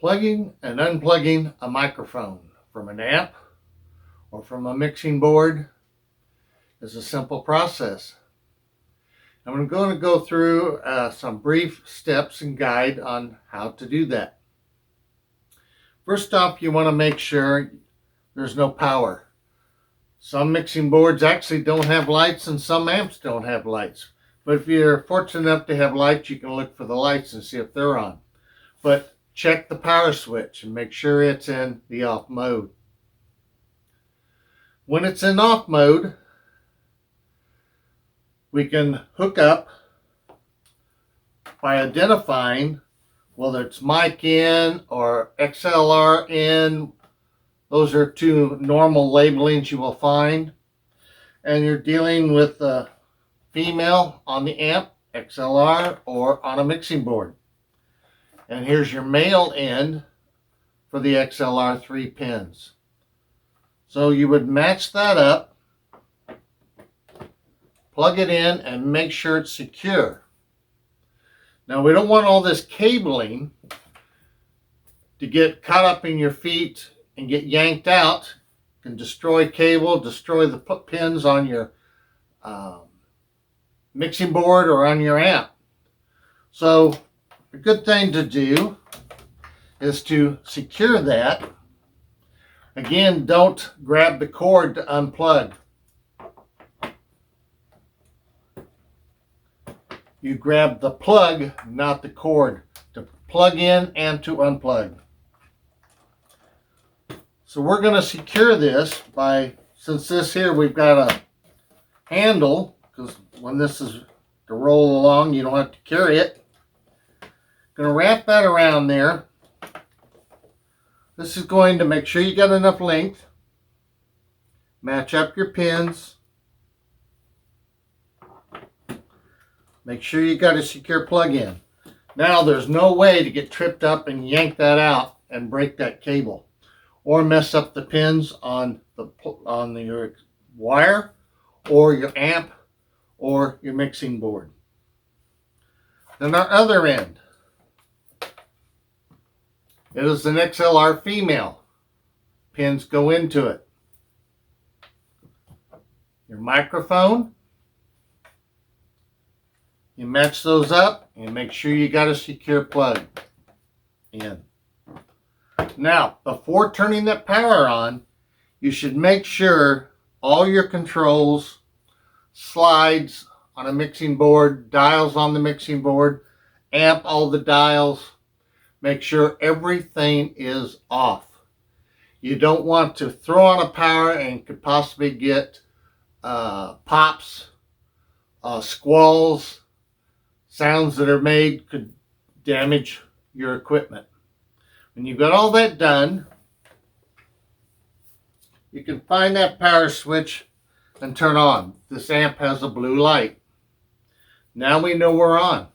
Plugging and unplugging a microphone from an amp or from a mixing board is a simple process. I'm going to go through some brief steps and guide on how to do that. First off, you want to make sure there's no power. Some mixing boards actually don't have lights and some amps don't have lights. But if you're fortunate enough to have lights, you can look for the lights and see if they're on. But check the power switch and make sure it's in the off mode. When it's in off mode, we can hook up by identifying whether it's mic in or XLR in. Those are two normal labelings you will find. And you're dealing with the female on the amp, XLR, or on a mixing board. And here's your male end for the XLR 3 pins. So you would match that up, plug it in, and make sure it's secure. Now we don't want all this cabling to get caught up in your feet and get yanked out. It can destroy cable, destroy the pins on your mixing board or on your amp. So a good thing to do is to secure that. Again, don't grab the cord to unplug. You grab the plug, not the cord, to plug in and to unplug. So we're going to secure this by, since this here we've got a handle, because when this is to roll along you don't have to carry it. Going to wrap that around there. This is going to make sure you got enough length. Match up your pins. Make sure you got a secure plug-in. Now there's no way to get tripped up and yank that out and break that cable, or mess up the pins on your wire, or your amp, or your mixing board. Then our other end. It is an XLR female. Pins go into it. Your microphone. You match those up and make sure you got a secure plug in. Now, before turning that power on, you should make sure all your controls, slides on a mixing board, dials on the mixing board, amp, all the dials, make sure everything is off. You don't want to throw on a power and could possibly get pops, squalls, sounds that are made could damage your equipment. When you've got all that done, you can find that power switch and turn on. This amp has a blue light. Now we know we're on.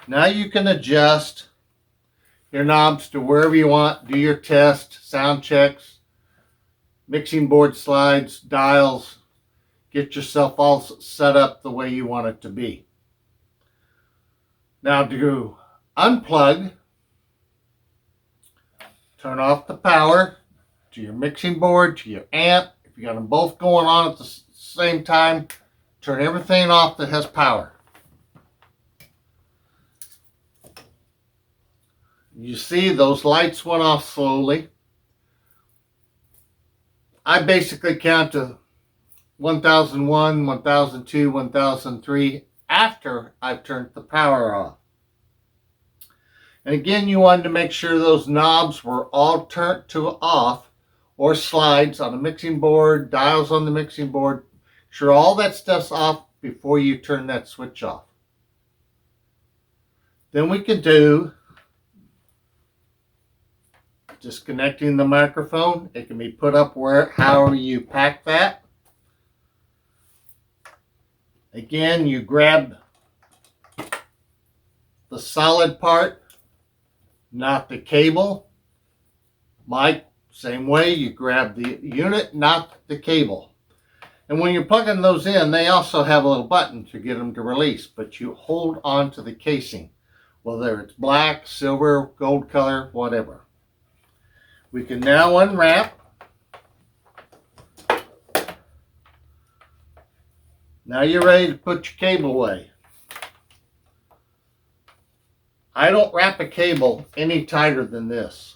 Now you can adjust your knobs to wherever you want, do your test, sound checks, mixing board slides, dials, get yourself all set up the way you want it to be. Now to unplug, turn off the power to your mixing board, to your amp. If you got them both going on at the same time, turn everything off that has power. You see those lights went off slowly. I basically count to 1001, 1002, 1003 after I've turned the power off. And again, you wanted to make sure those knobs were all turned to off, or slides on the mixing board, dials on the mixing board. Sure all that stuff's off before you turn that switch off. Then we can do disconnecting the microphone. It can be put up however you pack that. Again, you grab the solid part, not the cable. Mic, same way, you grab the unit, not the cable. And when you're plugging those in, they also have a little button to get them to release, but you hold on to the casing. whether it's black, silver, gold color, whatever. We can now unwrap. Now you're ready to put your cable away. I don't wrap a cable any tighter than this.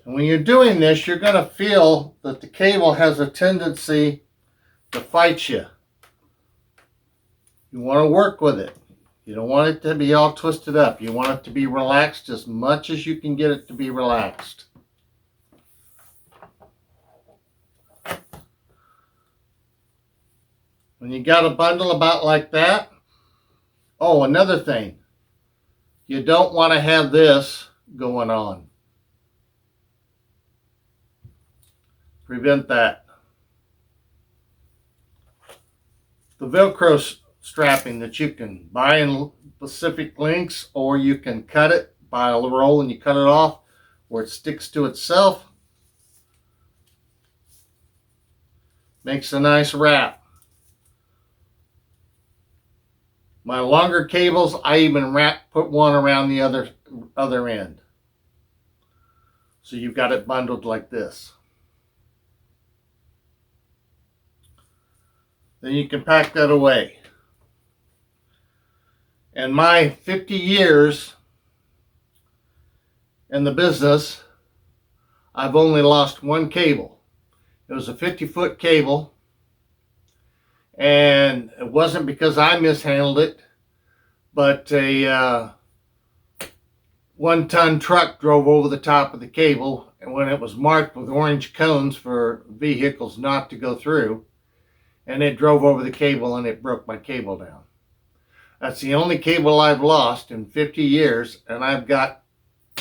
And when you're doing this, you're going to feel that the cable has a tendency to fight you. You want to work with it. You don't want it to be all twisted up. You want it to be relaxed as much as you can get it to be relaxed. When you got a bundle about like that, oh, another thing, you don't want to have this going on. Prevent that. The Velcro strapping that you can buy in specific lengths, or you can cut it, buy a roll and you cut it off where it sticks to itself. Makes a nice wrap. My longer cables, I even put one around the other end. So you've got it bundled like this. Then you can pack that away. In my 50 years in the business, I've only lost one cable. It was a 50-foot cable. And it wasn't because I mishandled it, but a 1-ton truck drove over the top of the cable, and when it was marked with orange cones for vehicles not to go through, and it drove over the cable and it broke my cable down. That's the only cable I've lost in 50 years, and I've got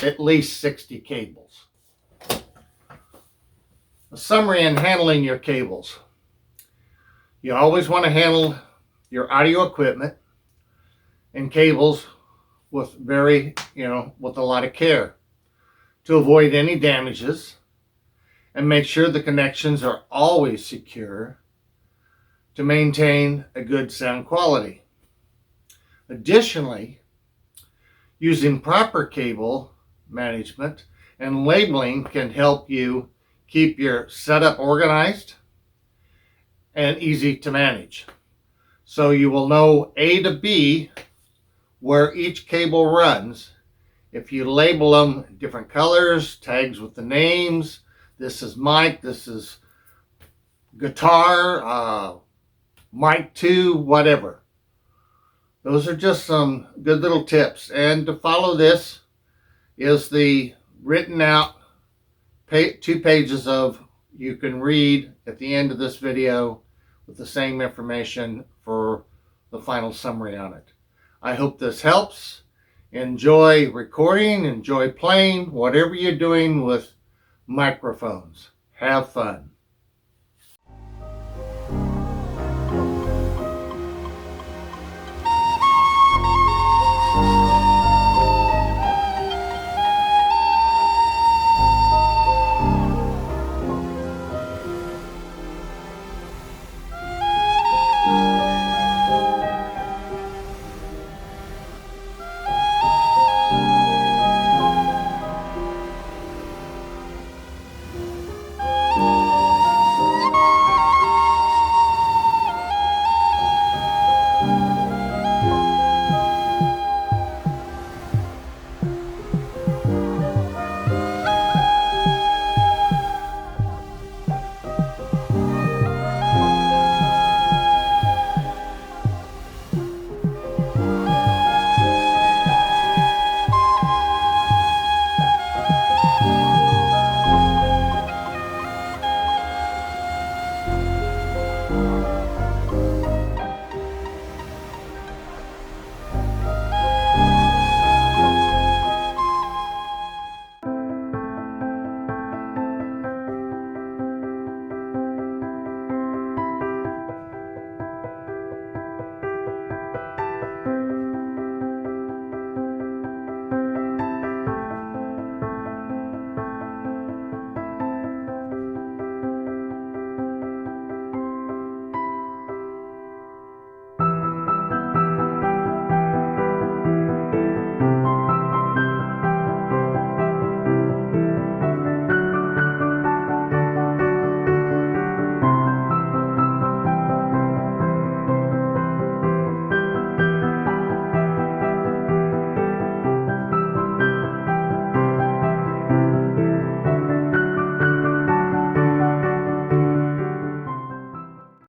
at least 60 cables. A summary in handling your cables. You always want to handle your audio equipment and cables with with a lot of care to avoid any damages, and make sure the connections are always secure to maintain a good sound quality. Additionally, using proper cable management and labeling can help you keep your setup organized and easy to manage. So you will know A to B where each cable runs. If you label them different colors, tags with the names, this is mic, this is guitar, mic 2, whatever. Those are just some good little tips. And to follow this is the written out 2 pages of you can read at the end of this video with the same information for the final summary on it. I hope this helps. Enjoy recording, enjoy playing, whatever you're doing with microphones. Have fun.